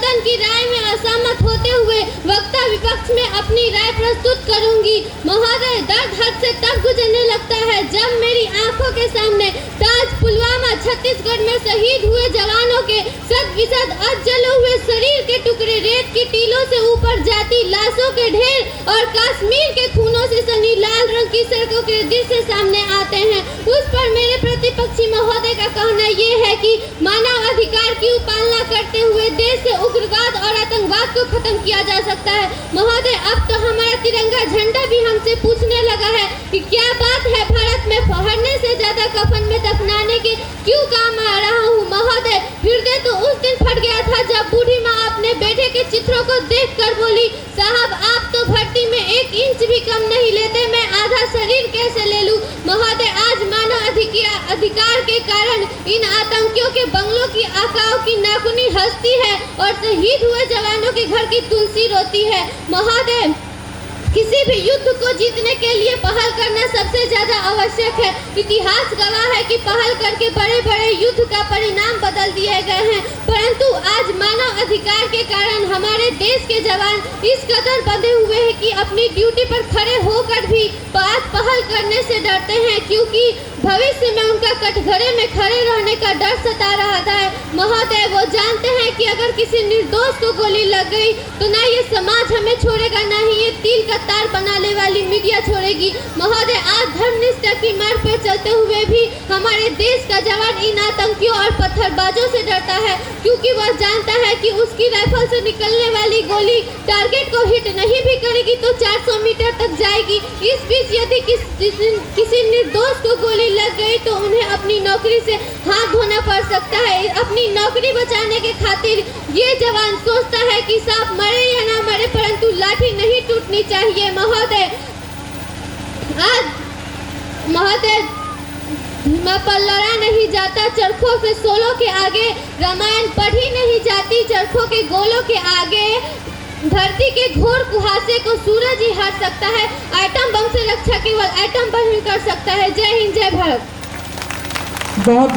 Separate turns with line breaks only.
सदन की राय में असहमत होते हुए वक्ता विपक्ष में अपनी राय प्रस्तुत करूंगी। महोदय, दर्द हद से तब गुजरने लगता है जब मेरी आंखों के सामने ताज, पुलवामा, छत्तीसगढ़ में शहीद हुए जवानों के सद-विसद जले हुए शरीर के टुकड़े, रेत की टीलों से ऊपर जाती लाशों के ढेर और कश्मीर के खूनों से सनी लाल रंग की सड़कों के दृश्य सामने आते हैं। उस पर मेरे प्रतिपक्षी महोदय का कहना ये है कि मानव अधिकार की पालना करते हुए देश से उग्रवाद और आतंकवाद को खत्म किया जा सकता है। महोदय, अब तो हमारा तिरंगा झंडा भी हमसे पूछने लगा है कि क्या बात है, भारत में फहरने से ज्यादा कफन में दफनाने के क्यों काम आ रहा हूँ। महोदय, हृदय तो उस दिन फट गया था जब बूढ़ी माँ अपने बेटे के चित्रों को देखकर बोली, साहब आप तो भर्ती में 1 इंच भी कम नहीं लेते, मैं आधा शरीर कैसे ले लूं। महोदय, आज मानव अधिकार के कारण इन आतंकियों के बंगलों की आकाओं की नाखूनी हंसती है और शहीद हुए जवानों के घर की तुलसी रोती है। महोदय, किसी भी युद्ध को जीतने के लिए पहल करना सबसे ज्यादा आवश्यक है। इतिहास गवाह है कि पहल करके बड़े बड़े युद्ध का परिणाम बदल दिए गए हैं, परंतु आज मानव अधिकार के कारण हमारे देश के जवान इस कदर बंधे हुए हैं कि अपनी ड्यूटी पर खड़े होकर भी पहल करने से डरते हैं, क्योंकि भविष्य में उनका कटघरे में खड़े रहने का डर सता रहा है। महोदय, वो जानते हैं कि अगर किसी निर्दोष को गोली लग गई तो ना ये समाज हमें छोड़ेगा, ना ही ये तिल का तार बनाने वाली मीडिया छोड़ेगी। महोदय, आज धर्मनिष्ठा की मार्ग पर चलते हुए भी हमारे देश का जवान इन आतंकियों और पत्थरबाजों से डरता है, क्योंकि वह जानता है कि उसकी राइफल से निकलने वाली गोली टारगेट को हिट नहीं भी करेगी तो 400 मीटर तक जाएगी। इस बीच यदि किसी निर्दोष को गोली लग गई तो उन्हें अपनी नौकरी से हाथ धोना पड़ सकता है। अपनी नौकरी बचाने के खातिर ये जवान सोचता है कि सांप मरे या ना मरे, परंतु लाठी नहीं टूटनी चाहिए। महोदय, पर लड़ा नहीं जाता, चरखों से सोलों के आगे रामायण पढ़ी नहीं जाती, चरखों के गोलों के आगे धरती के घोर कुहासे को सूरज ही हर सकता है। एटम बम से रक्षा केवल एटम बम ही कर सकता है। जय हिंद, जय भारत।
बहुत